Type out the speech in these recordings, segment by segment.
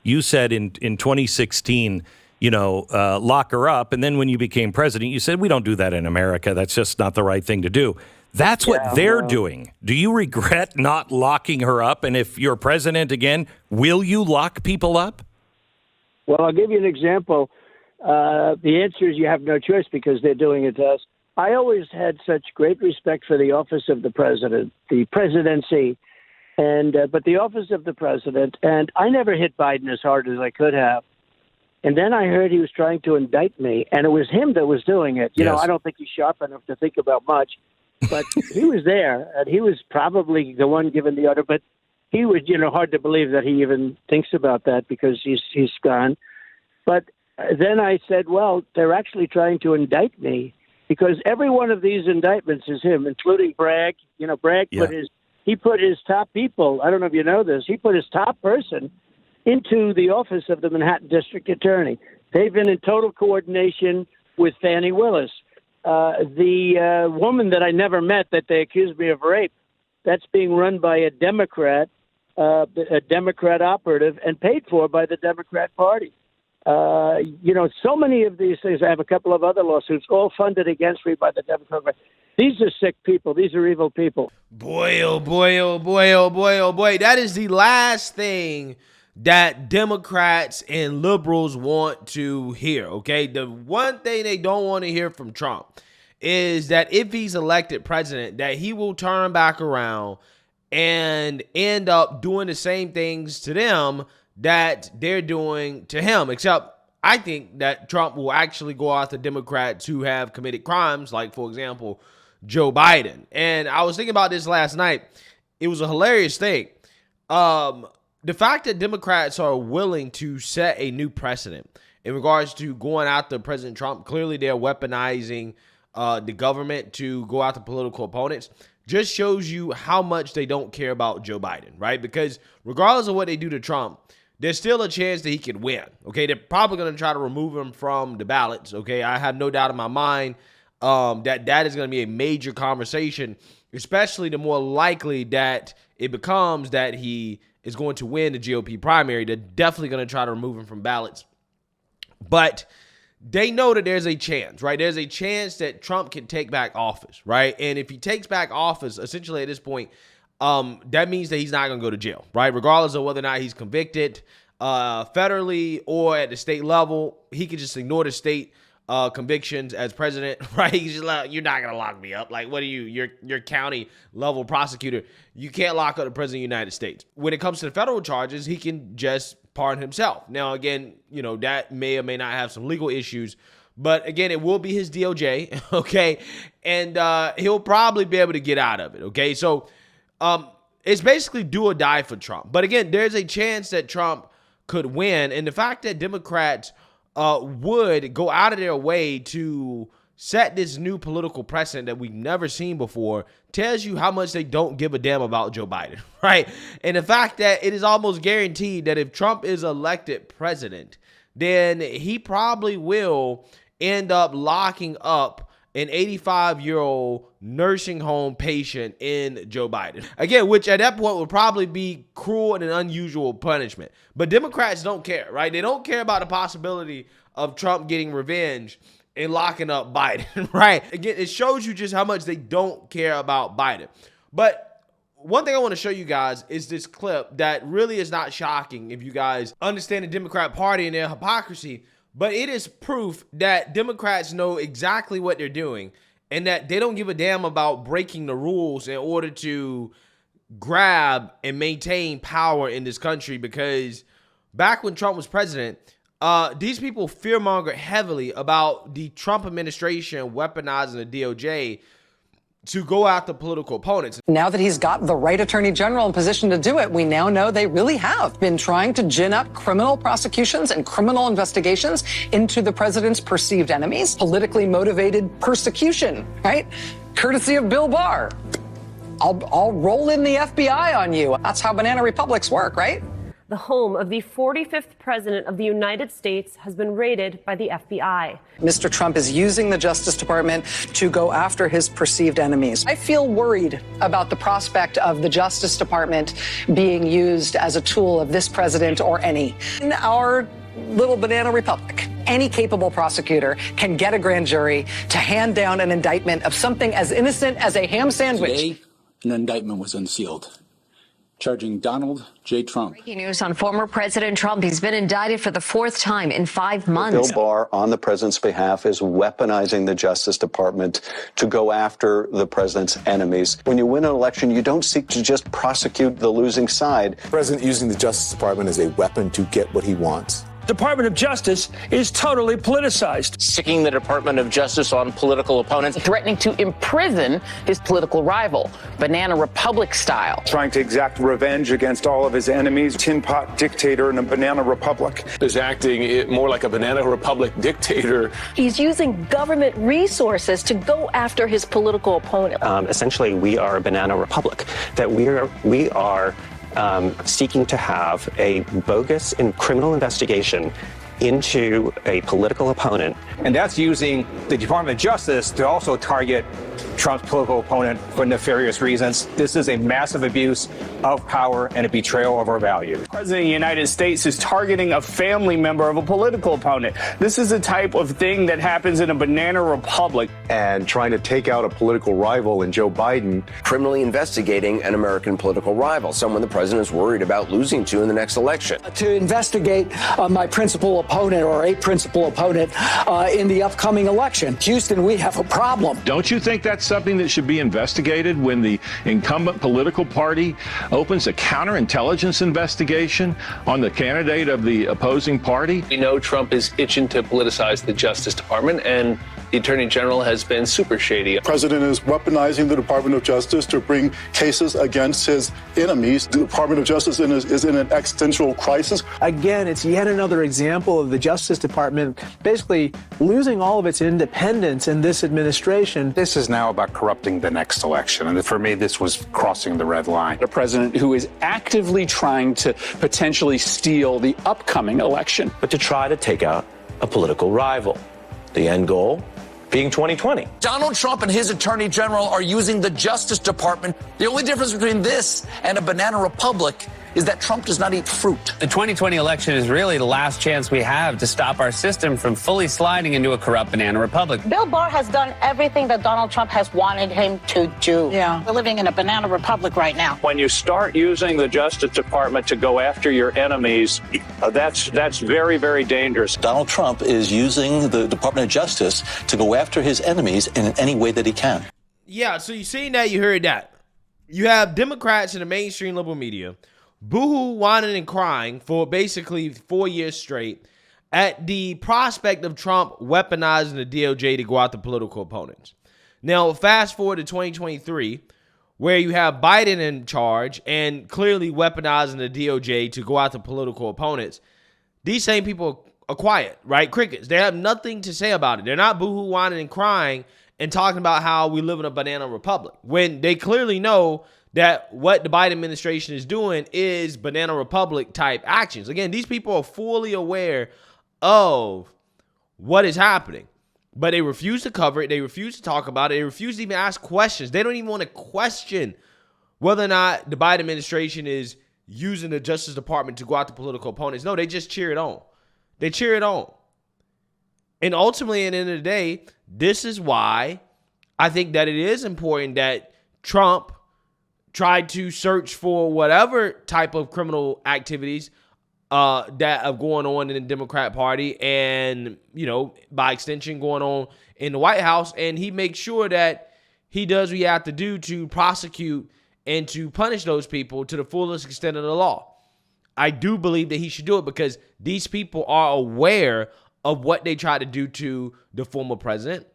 You said in 2016, lock her up. And then when you became president, you said, we don't do that in America. That's just not the right thing to do. That's what they're doing. Do you regret not locking her up? And if you're president again, will you lock people up? Well, I'll give you an example. The answer is you have no choice because they're doing it to us. I always had such great respect for the office of the president, the presidency, but the office of the president. And I never hit Biden as hard as I could have. And then I heard he was trying to indict me, and it was him that was doing it. You know, I don't think he's sharp enough to think about much, but he was there, and he was probably the one giving the order. But he was, hard to believe that he even thinks about that because he's gone. But then I said, well, they're actually trying to indict me because every one of these indictments is him, including Bragg. Bragg put his top people. I don't know if you know this. He put his top person into the office of the Manhattan District Attorney. They've been in total coordination with Fannie Willis. The woman that I never met that they accused me of rape, that's being run by a Democrat operative and paid for by the Democrat Party. So many of these things. I have a couple of other lawsuits, all funded against me by the Democrat Party. These are sick people. These are evil people. Boy, oh boy, oh boy, oh boy, oh boy. That is the last thing that Democrats and liberals want to hear, okay? The one thing they don't want to hear from Trump is that if he's elected president, that he will turn back around and end up doing the same things to them that they're doing to him, except I think that Trump will actually go after Democrats who have committed crimes, like, for example, Joe Biden. And I was thinking about this last night. It was a hilarious thing. The fact that Democrats are willing to set a new precedent in regards to going after President Trump, clearly they're weaponizing the government to go after political opponents, just shows you how much they don't care about Joe Biden, right? Because regardless of what they do to Trump, there's still a chance that he could win, okay? They're probably going to try to remove him from the ballots, okay? I have no doubt in my mind that is going to be a major conversation, especially the more likely that it becomes that he is going to win the GOP primary. They're definitely going to try to remove him from ballots. But they know that there's a chance, right? There's a chance that Trump can take back office, right? And if he takes back office, essentially at this point, that means that he's not going to go to jail, right? Regardless of whether or not he's convicted federally or at the state level, he can just ignore the state convictions as president, right? He's just like, you're not going to lock me up. Like, what are you? You're county level prosecutor. You can't lock up the president of the United States. When it comes to the federal charges, he can just pardon himself. Now, again, that may or may not have some legal issues, but again, it will be his DOJ, okay? And he'll probably be able to get out of it, okay? So it's basically do or die for Trump. But again, there's a chance that Trump could win. And the fact that Democrats would go out of their way to set this new political precedent that we've never seen before tells you how much they don't give a damn about Joe Biden, right? And the fact that it is almost guaranteed that if Trump is elected president, then he probably will end up locking up an 85-year-old nursing home patient in Joe Biden. Again, which at that point would probably be cruel and an unusual punishment. But Democrats don't care, right? They don't care about the possibility of Trump getting revenge and locking up Biden, right? Again, it shows you just how much they don't care about Biden. But one thing I want to show you guys is this clip that really is not shocking if you guys understand the Democrat Party and their hypocrisy. But it is proof that Democrats know exactly what they're doing and that they don't give a damn about breaking the rules in order to grab and maintain power in this country. Because back when Trump was president, these people fearmongered heavily about the Trump administration weaponizing the DOJ to go after political opponents. Now that he's got the right attorney general in position to do it, we now know they really have been trying to gin up criminal prosecutions and criminal investigations into the president's perceived enemies, politically motivated persecution, right? Courtesy of Bill Barr. I'll roll in the FBI on you. That's how banana republics work, right? The home of the 45th president of the United States has been raided by the FBI. Mr. Trump is using the Justice Department to go after his perceived enemies. I feel worried about the prospect of the Justice Department being used as a tool of this president or any. In our little banana republic, any capable prosecutor can get a grand jury to hand down an indictment of something as innocent as a ham sandwich. Today, an indictment was unsealed, charging Donald J. Trump. Breaking news on former President Trump. He's been indicted for the 4th time in 5 months. Bill Barr, on the president's behalf, is weaponizing the Justice Department to go after the president's enemies. When you win an election, you don't seek to just prosecute the losing side. The president using the Justice Department as a weapon to get what he wants. Department of Justice is totally politicized. Sticking the Department of Justice on political opponents, threatening to imprison his political rival, Banana Republic style. Trying to exact revenge against all of his enemies, tin pot dictator in a banana republic. Is acting more like a banana republic dictator. He's using government resources to go after his political opponent. Essentially, we are a banana republic, that we are seeking to have a bogus and criminal investigation into a political opponent. And that's using the Department of Justice to also target Trump's political opponent for nefarious reasons. This is a massive abuse of power and a betrayal of our values. The President of the United States is targeting a family member of a political opponent. This is the type of thing that happens in a banana republic. And trying to take out a political rival in Joe Biden. Criminally investigating an American political rival, someone the president is worried about losing to in the next election. To investigate my principal opponent or a principal opponent in the upcoming election. Houston, we have a problem. Don't you think that's something that should be investigated when the incumbent political party opens a counterintelligence investigation on the candidate of the opposing party? We know Trump is itching to politicize the Justice Department, and the Attorney General has been super shady. The president is weaponizing the Department of Justice to bring cases against his enemies. The Department of Justice is in an existential crisis. Again, it's yet another example of the Justice Department basically losing all of its independence in this administration. This is now about corrupting the next election. And for me, this was crossing the red line. A president who is actively trying to potentially steal the upcoming election. But to try to take out a political rival. The end goal being 2020. Donald Trump and his attorney general are using the Justice Department. The only difference between this and a banana republic is that Trump does not eat fruit. The 2020 election is really the last chance we have to stop our system from fully sliding into a corrupt banana republic. Bill Barr has done everything that Donald Trump has wanted him to do. Yeah. We're living in a banana republic right now. When you start using the Justice Department to go after your enemies, that's very, very dangerous. Donald Trump is using the Department of Justice to go after his enemies in any way that he can. Yeah, so you seen that, you heard that. You have Democrats in the mainstream liberal media boo-hoo, whining, and crying for basically 4 years straight at the prospect of Trump weaponizing the DOJ to go after political opponents. Now, fast forward to 2023, where you have Biden in charge and clearly weaponizing the DOJ to go after political opponents. These same people are quiet, right? Crickets. They have nothing to say about it. They're not boo-hoo, whining, and crying and talking about how we live in a banana republic when they clearly know that what the Biden administration is doing is banana republic type actions. Again, these people are fully aware of what is happening, but they refuse to cover it. They refuse to talk about it. They refuse to even ask questions. They don't even want to question whether or not the Biden administration is using the Justice Department to go after political opponents. No, they just cheer it on. They cheer it on. And ultimately, at the end of the day, this is why I think that it is important that Trump tried to search for whatever type of criminal activities that are going on in the Democrat Party and, you know, by extension going on in the White House. And he makes sure that he does what he has to do to prosecute and to punish those people to the fullest extent of the law. I do believe that he should do it because these people are aware of what they tried to do to the former president,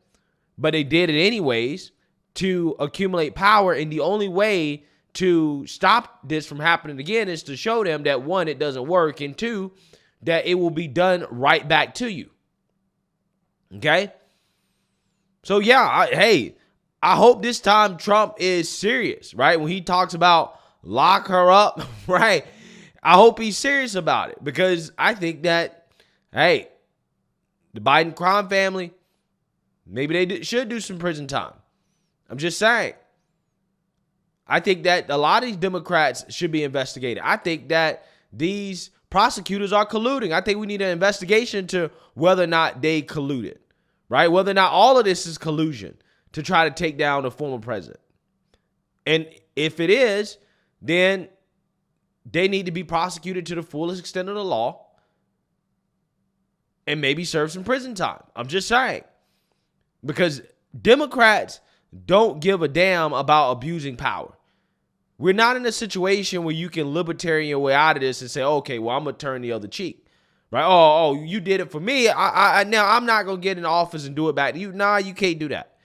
but they did it anyways to accumulate power. And the only way to stop this from happening again is to show them that, one, it doesn't work, and two, that it will be done right back to you. Okay? So, yeah, I hope this time Trump is serious, right? When he talks about lock her up, right? I hope he's serious about it, because I think that, hey, the Biden crime family, maybe they should do some prison time. I'm just saying. I think that a lot of these Democrats should be investigated. I think that these prosecutors are colluding. I think we need an investigation to whether or not they colluded, right? Whether or not all of this is collusion to try to take down the former president. And if it is, then they need to be prosecuted to the fullest extent of the law and maybe serve some prison time. I'm just saying. Because Democrats don't give a damn about abusing power. We're not in a situation where you can libertarian your way out of this and say, okay, well, I'm going to turn the other cheek. Right? Oh, you did it for me. Now I'm not going to get in office and do it back to you. Nah, you can't do that.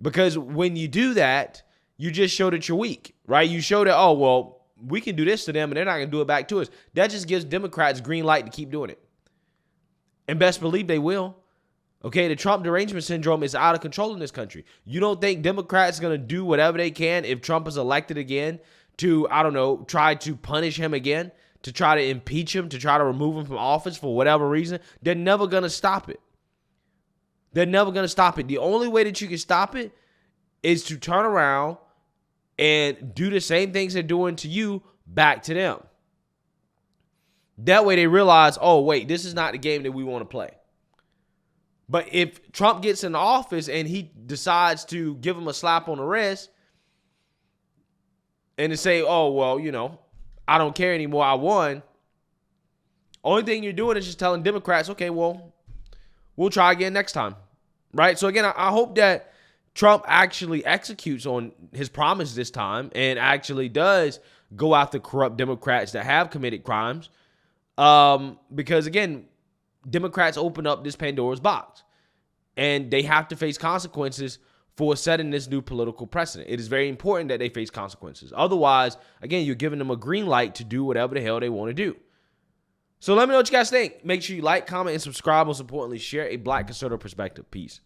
Because when you do that, you just show that you're weak, right? You show that, oh, well, we can do this to them and they're not going to do it back to us. That just gives Democrats green light to keep doing it. And best believe they will. Okay, the Trump derangement syndrome is out of control in this country. You don't think Democrats are going to do whatever they can if Trump is elected again to, I don't know, try to punish him again, to try to impeach him, to try to remove him from office for whatever reason? They're never going to stop it. They're never going to stop it. The only way that you can stop it is to turn around and do the same things they're doing to you back to them. That way they realize, oh, wait, this is not the game that we want to play. But if Trump gets in office and he decides to give him a slap on the wrist and to say, oh, well, you know, I don't care anymore, I won. Only thing you're doing is just telling Democrats, okay, well, we'll try again next time. Right? So again, I hope that Trump actually executes on his promise this time and actually does go after corrupt Democrats that have committed crimes. Because again, Democrats open up this Pandora's box and they have to face consequences for setting this new political precedent. It is very important that they face consequences. Otherwise, again, you're giving them a green light to do whatever the hell they want to do. So let me know what you guys think. Make sure you like, comment, and subscribe. Most importantly, share a Black conservative perspective. Peace.